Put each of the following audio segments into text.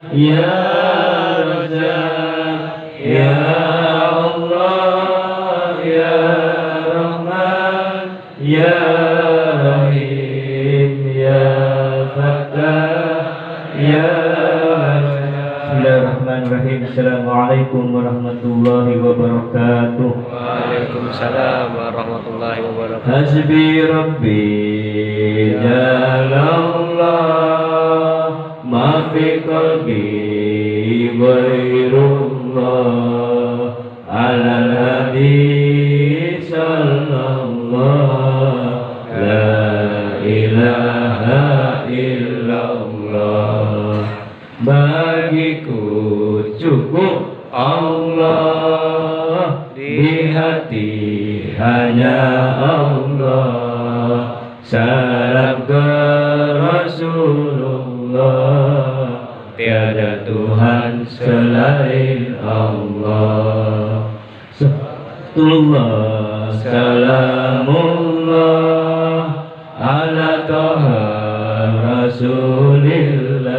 Ya Raja, Ya Allah, Ya Rahman, Ya Rahim, Ya Fattah, Ya Bismillahirrahmanirrahim. Assalamualaikum warahmatullahi wabarakatuh. Waalaikumsalam warahmatullahi wabarakatuh. Hasbi Rabbi Jalallah, ma fi qalbi ghairullah, alal hadi sallallahu, la ilaha illallah. Bagiku cukup Allah, di hati hanya Allah. Salam ke Rasulullah, tiada Tuhan selain Allah. Salatullah salamullah ala Taha Rasulillah.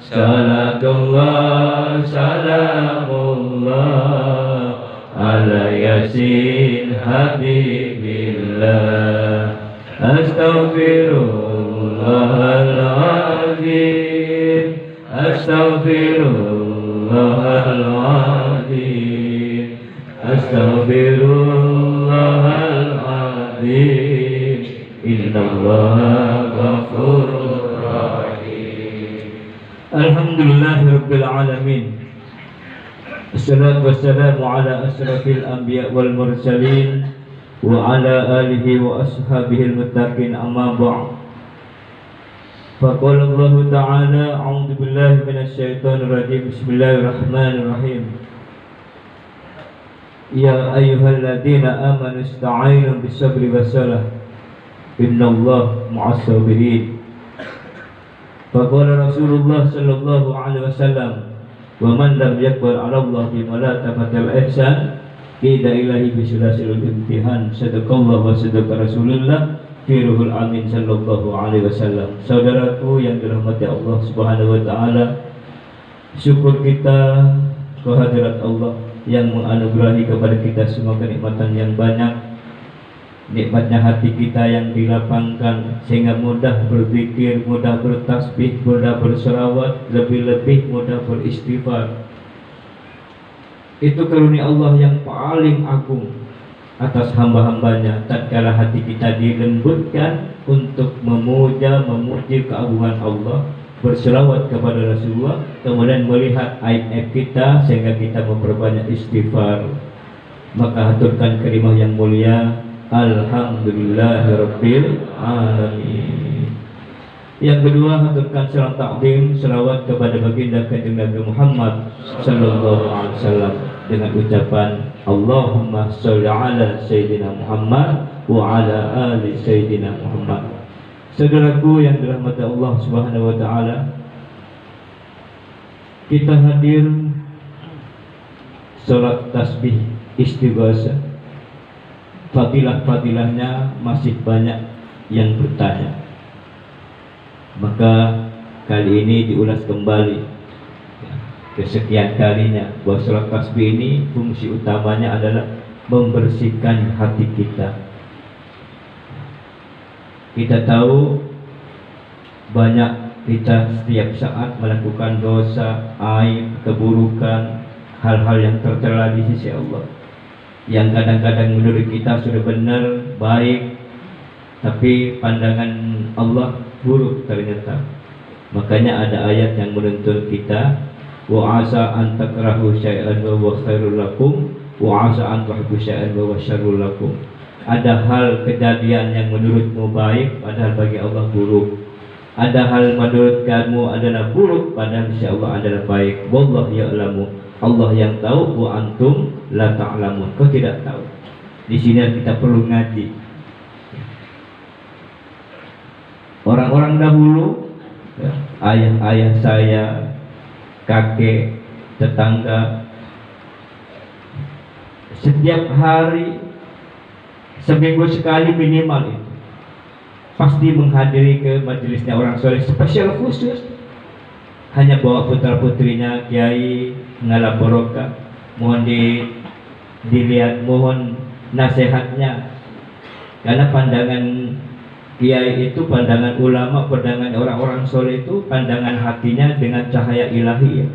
Salatullah salamullah ala Yasin Habibillah. Astaghfirullahaladzim, Astaghfirullahaladzim, Astaghfirullahaladzim. Innallaha ghafurur rahim. Alhamdulillahirabbil alamin. Assalatu wassalamu ala asrafil anbiya wal mursalin wa ala alihi wa ashabihi al-muttaqin, amma ba'd. Faqala Allah ta'ala, a'udzu billahi minasy syaithanir rajim. Bismillahirrahmanirrahim. Ya ayyuhalladzina amanu ista'inu bis-sabri was-salah, innallaha ma'as sabirin. Faqala Rasulullah sallallahu alaihi wasallam, wa man lam yakbar 'ala Allah bima la tafatal ihsan Ida ilahi bisulasil imtihan. Sadaqallah wa sadaqa Rasulullah fi ruhul amin sallallahu alaihi wasallam. Saudaraku yang dirahmati Allah subhanahu wa ta'ala, syukur kita kehadirat Allah yang menganugerahi kepada kita semua kenikmatan yang banyak. Nikmatnya hati kita yang dilapangkan sehingga mudah berzikir, mudah bertasbih, mudah berselawat, lebih-lebih mudah beristighfar. Itu karunia Allah yang paling agung atas hamba-hambanya. Tatkala hati kita dilembutkan untuk memuja, memuji keagungan Allah, berselawat kepada Rasulullah, kemudian melihat aib-aib kita sehingga kita memperbanyak istighfar, maka haturkan kalimah yang mulia, Alhamdulillahirabbil alamin. Yang kedua, haturkan salam takdim, selawat kepada baginda kanjeng Nabi Muhammad sallallahu alaihi wasallam dengan ucapan Allahumma sholli ala Sayyidina Muhammad wa ala ali Sayyidina Muhammad. Saudaraku yang dirahmati Allah subhanahu wa ta'ala, kita hadir sholat tasbih istighosah. Fadilah-fadilahnya masih banyak yang bertanya. Maka kali ini diulas kembali kesekian kalinya bahwa sholat tasbih ini fungsi utamanya adalah membersihkan hati kita. Kita tahu banyak kita setiap saat melakukan dosa, aib, keburukan, hal-hal yang tercela di sisi Allah, yang kadang-kadang menurut kita sudah benar, baik, tapi pandangan Allah buruk ternyata. Makanya ada ayat yang menuntun kita, wa asa an takrahu syai'an wa huwa khairul lakum wa asa an tuhibbu syai'an wa huwa syarrul lakum. Ada hal kejadian yang menurutmu baik padahal bagi Allah buruk. Ada hal menurut kamu adalah buruk padahal insya Allah adalah baik. Wallahu ya'lamu, Allah yang tahu, wa antum la ta'lamun, kau tidak tahu. Di sini kita perlu ngaji. Orang-orang dahulu, ayah-ayah saya, kakek, tetangga, setiap hari, seminggu sekali minimal itu pasti menghadiri ke majelisnya orang soleh spesial khusus. hanya bawa putra putrinya kiai ngalah barokah, mohon dilihat, mohon nasihatnya, karena pandangan kiai itu, pandangan ulama, pandangan orang-orang soleh itu, pandangan hatinya dengan cahaya ilahi ya.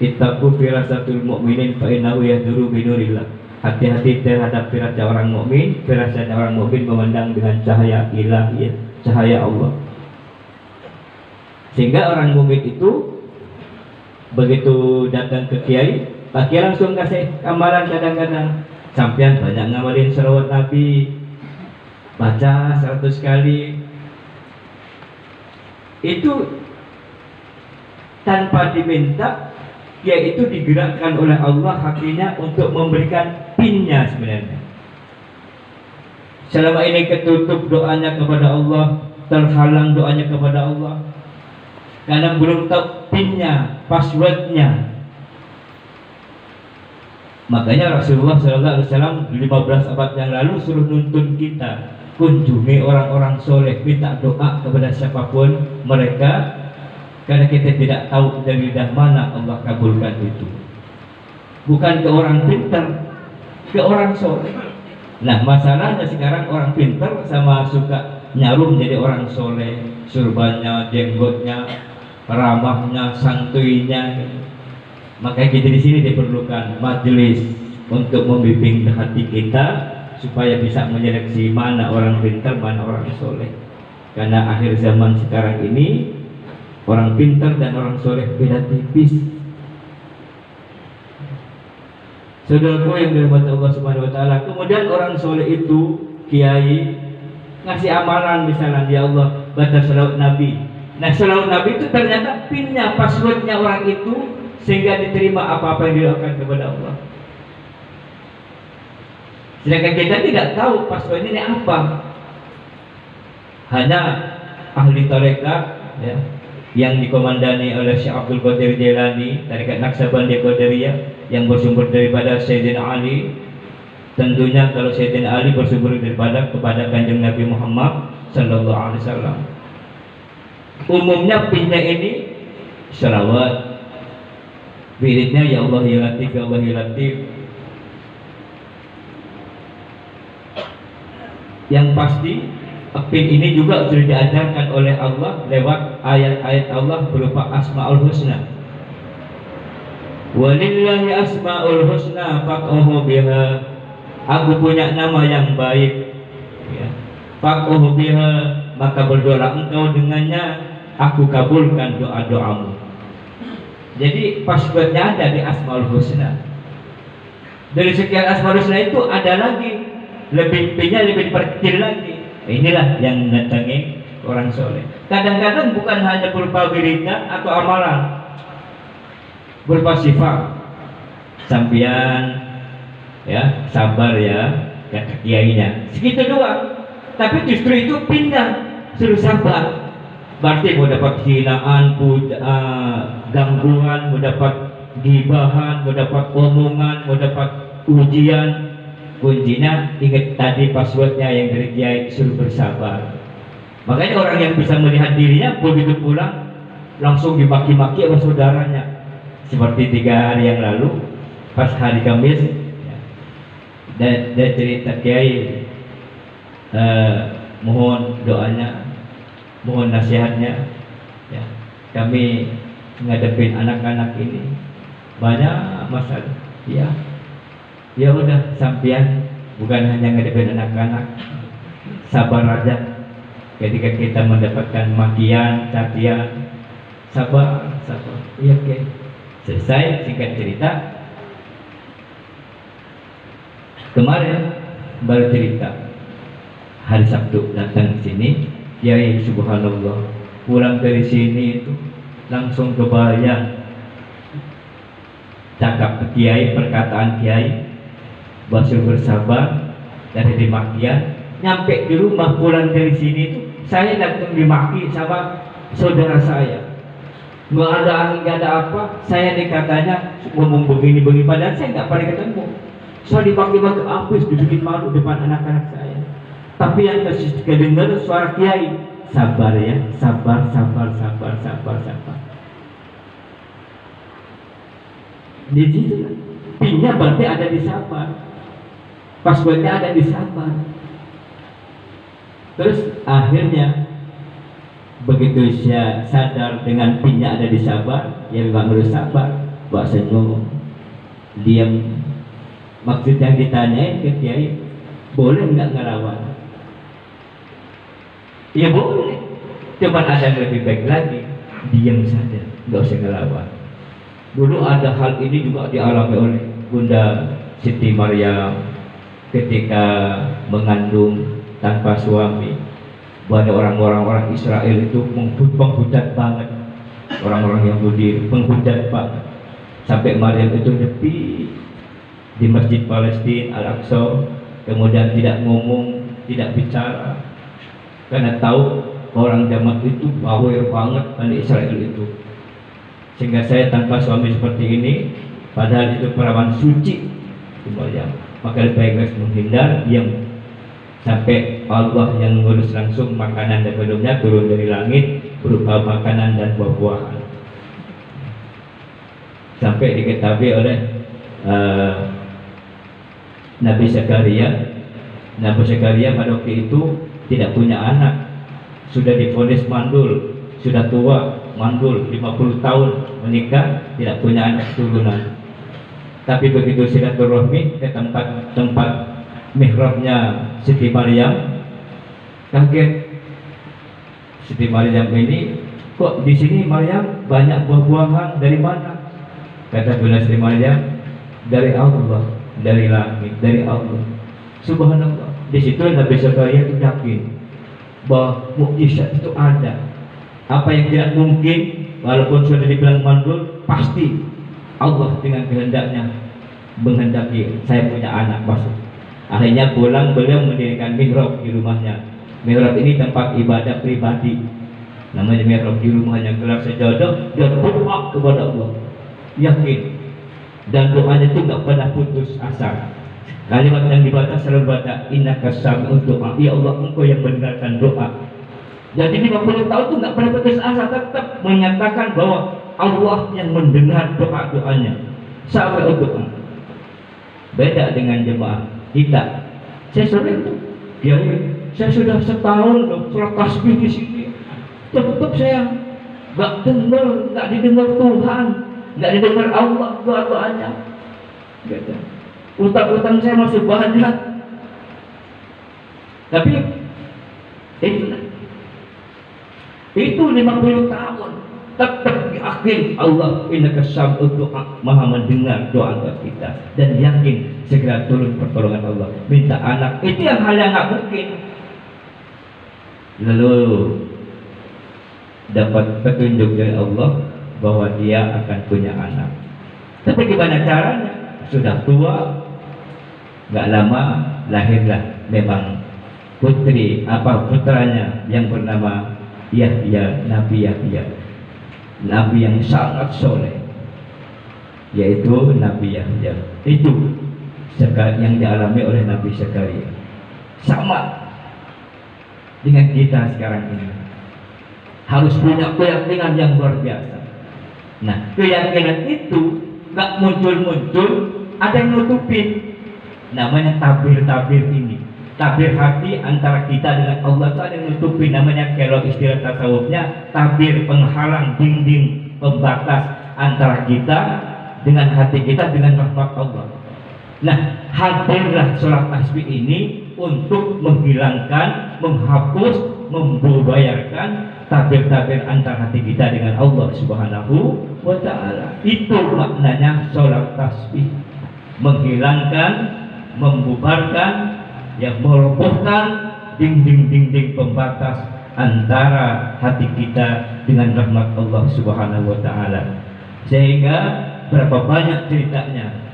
Ittaqu firasatul mu'minin fa innahu yaduru binurillah. Hati-hati terhadap firasat orang mukmin. Firasat orang mukmin memandang dengan cahaya ilahi ya, cahaya Allah. Sehingga orang mukmin itu begitu datang ke kiai, Pak Kiai langsung kasih amalan. Kadang-kadang sampean banyak ngamalin selawat Nabi, baca 100 kali. Itu tanpa diminta, yaitu digerakkan oleh Allah hatinya untuk memberikan pinnya sebenarnya. Selama ini ketutup doanya kepada Allah, terhalang doanya kepada Allah, karena belum tahu pinnya, passwordnya. Makanya Rasulullah SAW 15 abad yang lalu suruh nuntun kita kunjungi orang-orang soleh, minta doa kepada siapapun mereka, karena kita tidak tahu dari lidah mana Allah kabulkan itu. Bukan ke orang pintar, ke orang soleh. Nah masalahnya sekarang orang pintar sama suka nyarum jadi orang soleh, surbannya, jenggotnya, ramahnya, santuinya. Maka kita di sini diperlukan majelis untuk membimbing hati kita supaya bisa menyeleksi mana orang pintar, mana orang soleh. Karena akhir zaman sekarang ini orang pintar dan orang soleh beda tipis. Saudaraku yang dirahmati Allah Subhanahu wa taala, kemudian orang soleh itu kiai ngasih amalan, misalnya ya Allah baca selawat Nabi. Nah selawat Nabi itu ternyata pinnya, passwordnya orang itu, sehingga diterima apa-apa yang dilakukan kepada Allah. Sedangkan kita tidak tahu passwordnya ini apa. Hanya ahli tarekat ya, yang dikomandani oleh Syekh Abdul Qadir Jailani, tarekat Naqsabandi Qadariyah, yang bersumber daripada Sayyidina Ali. Tentunya kalau Sayyidina Ali bersumber daripada kepada Kanjeng Nabi Muhammad sallallahu alaihi wasallam. Umumnya pinnya ini selawat, wiridnya ya Allah ya Latif, ya Allah ya Latif. Yang pasti pin ini juga sudah diajarkan oleh Allah lewat ayat-ayat Allah berupa Asmaul Husna. Walillahi asmaul husna faqahu biha. Aku punya nama yang baik ya. Faqahu biha, maka berdoa engkau dengannya, aku kabulkan doa-doamu. Jadi passwordnya ada di Asmaul Husna. Dari sekian Asmaul Husna itu ada lagi, lebih pinnya lebih diperkecil lagi. Inilah yang mendatangi orang soleh. Kadang-kadang bukan hanya berupa wiridan atau amalan, berupa sifat. Sampian ya sabar ya, kata kiainya segitu doang. Tapi justru itu pindah, suruh sabar. Berarti mau dapat hinaan, gangguan, mau dapat gibahan, mau dapat omongan, mau dapat ujian. Kuncinya ingat tadi passwordnya yang dari kiai, suruh bersabar. Makanya orang yang bisa melihat dirinya begitu pulang langsung dimaki-maki sama saudaranya. Seperti 3 hari yang lalu pas hari Kamis ya, dan cerita kiai, mohon doanya, mohon nasihatnya ya. Kami ngadepin anak-anak ini banyak masalah ya. Ya udah, sampean bukan hanya ngadepin anak-anak, sabar aja. Ketika kita mendapatkan makian, cacian, sabar. Iya oke. Selesai. Singkat cerita, kemarin baru cerita hari Sabtu datang ke sini, ya subhanallah, pulang dari sini itu langsung kebayang cakap kiai, perkataan kiai, basuh bersabar dari dimakian. Nyampe di rumah pulang dari sini itu saya langsung dimaki sama saudara saya. Nggak ada angin, nggak ada apa. Saya dikatanya ngomong begini padahal saya nggak pernah ketemu. Saya dimaki-maki habis, dibikin malu depan anak-anak saya. Tapi yang kedengar suara kiai, sabar ya, sabar. Di situ pinnya berarti ada di sabar, passwordnya ada di sabar. Terus akhirnya begitu saya sadar dengan pinnya ada di sabar, ya memang harus sabar. Bahasa ngomong diam. Maksud yang ditanyain ke Kiai, boleh nggak ngelawan? Ya boleh, cuman ada yang lebih baik lagi, diam saja, nggak usah ngelawan. Dulu ada hal ini juga dialami oleh Bunda Siti Maryam ketika mengandung tanpa suami. Banyak orang-orang Israel itu menghujat banget, orang-orang Yahudi menghujat banget, sampai Maryam itu nyepi di Masjid Palestina Al-Aqsa, kemudian tidak ngomong, tidak bicara, karena tahu orang zaman itu bawel banget Bani Israel itu. Sehingga saya tanpa suami seperti ini, padahal itu perawan suci, maka lebih baik menghindar, diam, sampai Allah yang mengurus langsung makanan dan minumnya turun dari langit berupa makanan dan buah-buahan. Sampai diketahui oleh Nabi Zakaria. Nabi Zakaria pada waktu itu tidak punya anak, sudah divonis mandul, sudah tua, mandul 50 tahun menikah, tidak punya anak keturunan. Tapi begitu silaturahmi ke tempat mihrabnya Siti Maryam, kaget. Siti Maryam ini, kok di sini Maryam banyak buah-buahan, dari mana? Kata Bunda Siti Maryam, dari Allah, dari langit, dari Allah. Subhanallah. Di situ Nabi Zakaria itu yakin bahwa mukjizat itu ada. Apa yang tidak mungkin, walaupun sudah dibilang mandul, pasti Allah dengan kehendaknya menghendaki saya punya anak masuk. Akhirnya pulang beliau mendirikan mihrab di rumahnya. Mihrab ini tempat ibadah pribadi, namanya mihrab di rumahnya. Gelar sejodoh dan berdoa kepada Allah, yakin, dan doanya itu nggak pernah putus asa. Kalimat yang dibaca selalu baca innaka sami'ud du'a, ya Allah engkau yang mendengarkan doa. Jadi 50 tahun itu nggak pernah putus asa, tetap menyatakan bahwa Allah yang mendengar doa-doanya sampai doa. Beda dengan jemaah kita. Saya sering tuh, ya, saya sudah setahun loh sholat tasbih di sini, tetap saya nggak dengar, nggak didengar Tuhan, nggak didengar Allah doa-doanya. Gitu. Utang-utang saya masih banyak, tapi itu 50 tahun tetap yakin Allah innaka sami'ud du'a, maha mendengar doa kita, dan yakin segera turun pertolongan Allah. Minta anak itu yang hal yang nggak mungkin, lalu dapat petunjuk dari Allah bahwa dia akan punya anak. Tapi gimana caranya? Sudah tua, nggak lama lahirlah memang putranya yang bernama Yahya, Nabi Yahya, Nabi yang sangat soleh, yaitu Nabi Yahya. Itu yang dialami oleh Nabi Zakaria, sama dengan kita sekarang ini, harus punya keyakinan yang luar biasa. Nah, keyakinan itu nggak muncul-muncul, ada yang nutupin. Namanya tabir-tabir ini, tabir hati antara kita dengan Allah itu ada yang nutupin. Namanya kalau istilah tasawufnya tabir, penghalang, dinding, pembatas antara kita dengan hati kita dengan rahmat Allah. Nah, hadirlah sholat tasbih ini untuk menghilangkan, menghapus, membubarkan tabir-tabir antara hati kita dengan Allah Subhanahu wa ta'ala. Itu maknanya sholat tasbih, menghilangkan, membubarkan, yang merobohkan dinding-dinding pembatas antara hati kita dengan rahmat Allah Subhanahu wa ta'ala. Sehingga berapa banyak ceritanya,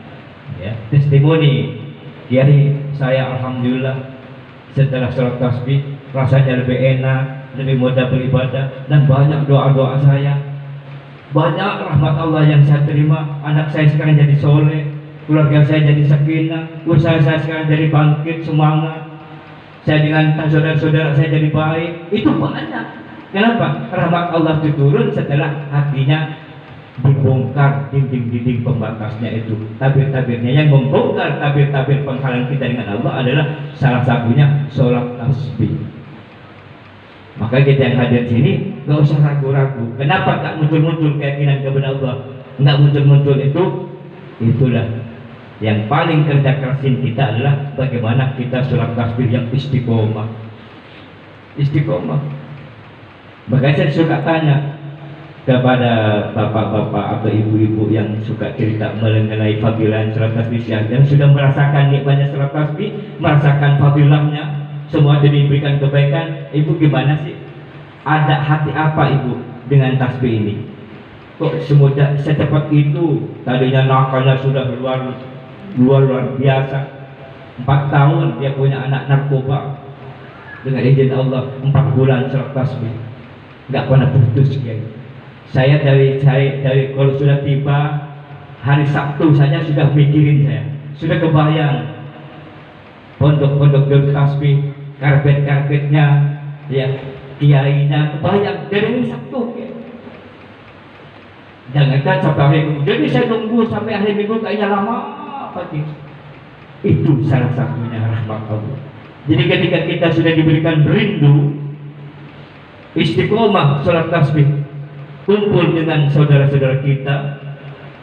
ya, testimoni Kiai saya, alhamdulillah setelah sholat tasbih rasanya lebih enak, lebih mudah beribadah, dan banyak doa-doa saya, banyak rahmat Allah yang saya terima. Anak saya sekarang jadi soleh, keluarga saya jadi sakinah, usaha saya sekarang jadi bangkit semangat, saya dengan saudara-saudara saya jadi baik. Itu banyak. Kenapa? Rahmat Allah itu turun setelah hatinya dibongkar dinding-dinding pembatasnya itu, tabir-tabirnya. Yang membongkar tabir-tabir penghalang kita dengan Allah adalah salah satunya sholat tasbih. Maka kita yang hadir di sini nggak usah ragu-ragu. Kenapa nggak muncul-muncul keyakinan kepada Allah? Nggak muncul-muncul itulah yang paling kerja kerasin kita adalah bagaimana kita sholat tasbih yang istiqomah. Istiqomah. Makanya saya suka tanya kepada bapak-bapak atau ibu-ibu yang suka cerita mengenai fadilah sholat tasbih yang sudah merasakan nikmatnya sholat tasbih, merasakan fadilahnya, semua diberikan kebaikan. Ibu gimana sih? Ada hati apa ibu dengan tasbih ini? Kok semudah secepat itu? Tadinya nakalnya sudah luar biasa. 4 tahun dia punya anak narkoba. Dengan izin Allah 4 bulan sholat tasbih, nggak pernah putus ya. Saya dari kalau sudah tiba hari Sabtu saja sudah mikirin, saya sudah kebayang pondok-pondok tasbih, karpet-karpetnya, ya, kiainya, kebayang dari hari Sabtu. Ya. Jangankan sampai hari Minggu, jadi saya tunggu sampai hari Minggu kayaknya lama pagi. Itu salah satunya rahmat Allah. Jadi ketika kita sudah diberikan rindu, istiqomah sholat tasbih, kumpul dengan saudara-saudara kita,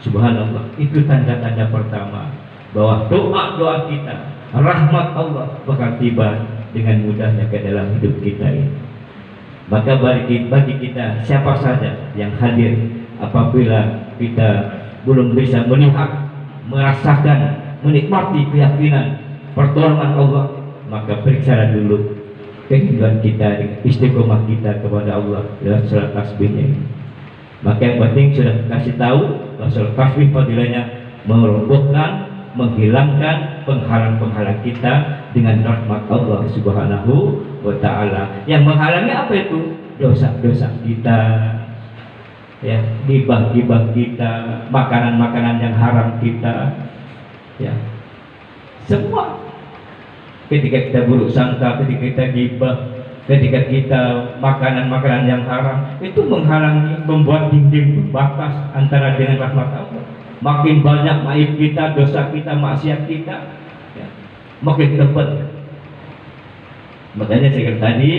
subhanallah, itu tanda-tanda pertama bahwa doa-doa kita, rahmat Allah bakal tiba dengan mudahnya ke dalam hidup kita ini. Maka bagi kita siapa saja yang hadir, apabila kita belum bisa melihat, merasakan, menikmati keyakinan pertolongan Allah, maka periksa dulu kehidupan kita, istiqomah kita kepada Allah dalam sholat tasbihnya ini. Maka yang penting sudah kasih tahu bahwa sholat tasbih fadilahnya merobohkan, menghilangkan penghalang-penghalang kita dengan rahmat Allah Subhanahu wa ta'ala. Yang menghalangi apa itu? Dosa-dosa kita, ya, gibah-gibah kita, makanan-makanan yang haram kita, ya, semua. Ketika kita buruk sangka, ketika kita gibah, ketika kita makanan-makanan yang haram, itu menghalangi, membuat dinding pembatas antara dengan rahmat Allah. Makin banyak maib kita, dosa kita, maksiat kita, ya, makin tebal. Makanya saya kata tadi,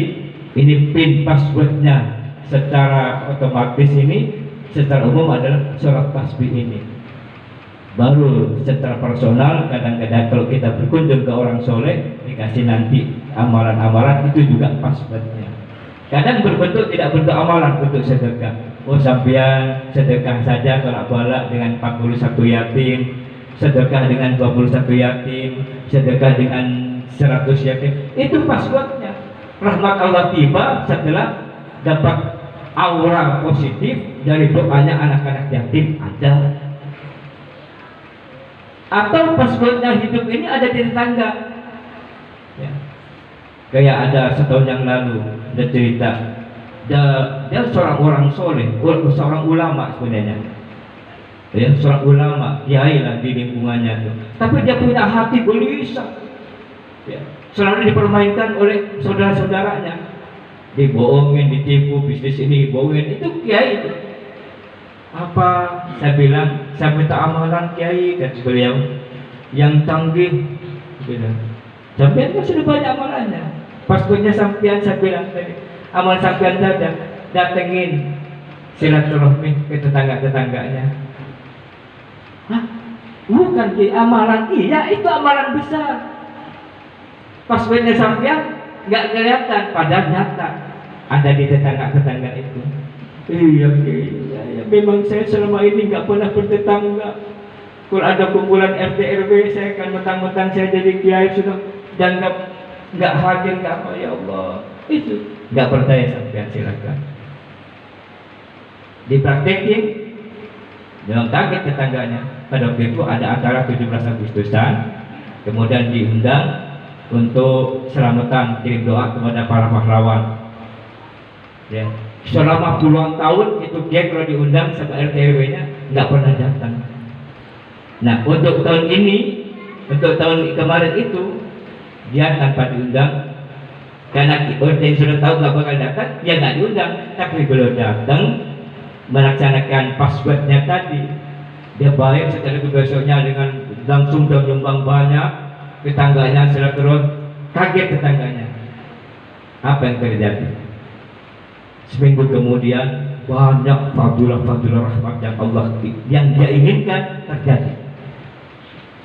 ini pin passwordnya secara otomatis ini, secara umum adalah sholat tasbih ini. Baru secara personal, kadang-kadang kalau kita berkunjung ke orang soleh, dikasih nanti amalan-amalan, itu juga passwordnya. Kadang berbentuk tidak bentuk amalan, bentuk sedekah. Oh, sampean sedekah saja tolak balak dengan 41 yatim, sedekah dengan 21 yatim, sedekah dengan 100 yatim. Itu passwordnya. Rahmat Allah tiba setelah dapat aura positif dari doanya anak-anak yatim ada. Atau passwordnya hidup ini ada di tetangga, ya. Kayak ada setahun yang lalu ada cerita, dia seorang orang soleh, seorang ulama sebenarnya, ya, seorang ulama, kiai lah di lingkungannya tuh. Tapi dia punya hati gelisah, ya, selalu dipermainkan oleh saudara-saudaranya, dibohongin, ditipu, bisnis ini dibohongin. Itu kiai itu. Apa? Saya bilang, saya minta amalan kiai, kata beliau, yang canggih. Sampean kan sudah banyak amalannya. Passwordnya sampean, saya bilang tadi, amal sampean saja, datengin silaturahmi ke tetangga-tetangganya. Hah? Bukan ki amalan? Iya, itu amalan besar. Passwordnya sampean nggak kelihatan, padahal nyata ada di tetangga-tetangga itu. Iya, memang saya selama ini nggak pernah bertetangga. Kalau ada kumpulan RT RW, saya akan mentang-mentang saya jadi kiai sudah dan nggak hadir, nggak apa, ya Allah. Itu nggak percaya sampean, silakan dipraktekin. Jangan kaget tetangganya. Pada waktu itu ada acara 17 Agustusan, kemudian diundang untuk selamatan, kirim doa kepada para pahlawan. Ya. Selama puluhan tahun itu dia kalau diundang sama RT RW-nya nggak pernah datang. Nah, untuk tahun ini, untuk tahun kemarin itu dia tanpa diundang, karena RT yang sudah tahu nggak bakal datang, dia nggak diundang. Tapi belum datang, melaksanakan passwordnya tadi, dia baik, setelah itu besoknya dengan langsung dan nyumbang banyak, tetangganya terus kaget tetangganya. Apa yang terjadi? Seminggu kemudian banyak fadilah-fadilah rahmat yang Allah yang dia inginkan terjadi.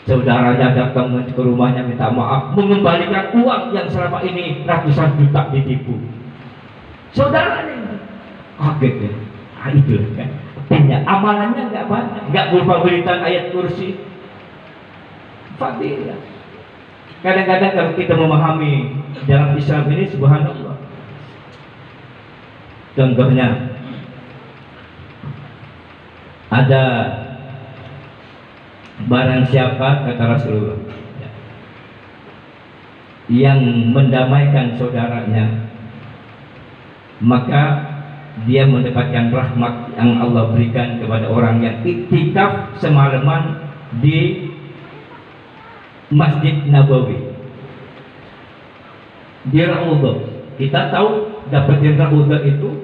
Saudaranya datang ke rumahnya minta maaf, mengembalikan uang yang selama ini ratusan juta ditipu. Saudaranya kaget ya. Nah, itu kan. Artinya amalannya nggak banyak, nggak berupa beritan ayat kursi. Fadilah. Kadang-kadang kalau kita memahami dalam Islam ini, subhanallah. Contohnya ada barang siapa, kata Rasulullah, yang mendamaikan saudaranya, maka dia mendapatkan rahmat yang Allah berikan kepada orang yang iktikaf semalaman di Masjid Nabawi, di Raudhah. Kita tahu dapetin Raudhah itu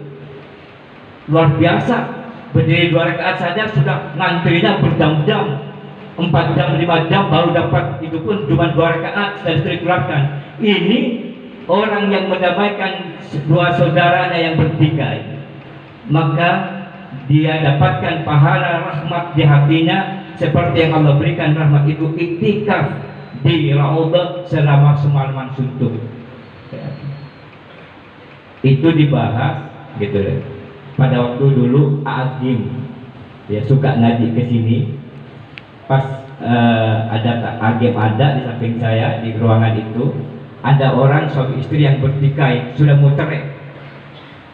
luar biasa. Berdiri 2 rakaat saja sudah ngantrinya berjam-jam, 4 jam, 5 jam baru dapat, itu pun cuma 2 rakaat sudah dikeluarkan. Ini orang yang mendamaikan dua saudaranya yang bertikai, maka dia dapatkan pahala rahmat di hatinya seperti yang Allah berikan rahmat itu iktikaf di Raudhah selama semalaman suntuk. Itu dibahas gitu ya. Pada waktu dulu Agim ya suka ngaji ke sini, pas ada Agim ada di samping saya di ruangan itu, ada orang suami istri yang bertikai sudah mau cerai,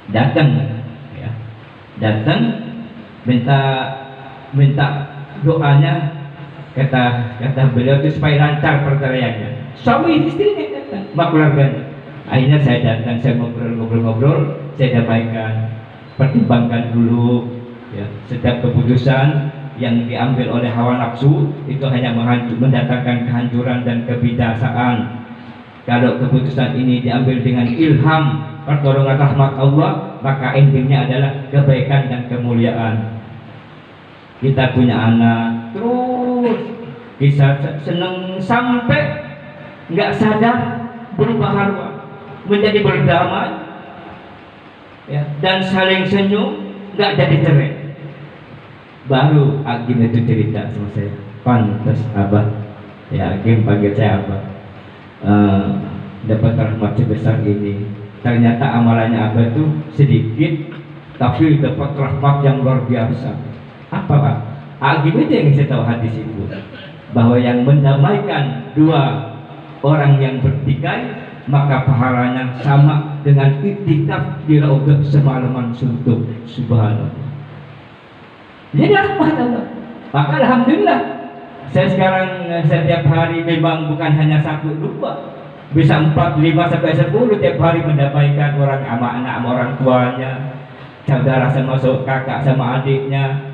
datang minta doanya, kata beliau itu supaya lancar perceraiannya. Suami istrinya datang, keluarganya. Akhirnya saya datang, saya ngobrol, saya damaikan, pertimbangkan dulu ya, setiap keputusan yang diambil oleh hawa nafsu itu hanya mendatangkan kehancuran dan kebinasaan. Kalau keputusan ini diambil dengan ilham, pertolongan rahmat Allah, maka endingnya adalah kebaikan dan kemuliaan. Kita punya anak, terus bisa senang sampai nggak sadar berubah haluan menjadi berdamai ya, dan saling senyum, nggak jadi cerai. Baru Agim itu cerita sama saya, pantas abah ya, Agim panggil saya abah, dapat rahmat sebesar ini. Ternyata amalannya abah itu sedikit, tapi dapat rahmat yang luar biasa. Apa Pak? Agim itu yang saya tahu hadis itu, bahwa yang mendamaikan dua orang yang bertikai, maka pahalanya sama dengan iktikaf di Raudhah semalaman suntuk. Subhanallah. Jadi rahmat Allah. Maka alhamdulillah, saya sekarang setiap hari memang bukan hanya 1, 2, bisa 4, 5 sampai 10 tiap hari mendamaikan orang sama anak sama orang tuanya, saudara sama kakak sama adiknya.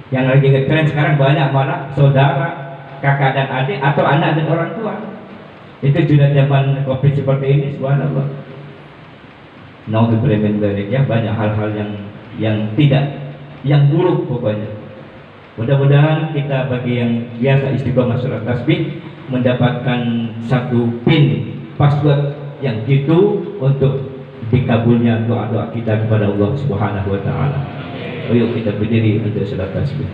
Yang lagi ngetren sekarang banyak malah saudara, kakak dan adik, atau anak dan orang tua. Itu sudah zaman Covid seperti ini, subhanallah. Naudzubillah min dzalik ya, banyak hal-hal yang yang buruk pokoknya. Mudah-mudahan kita bagi yang biasa istiqomah surat tasbih mendapatkan satu pin password yang jitu untuk dikabulnya doa-doa kita kepada Allah Subhanahu wa taala. Ayo kita berdiri untuk surat tasbih.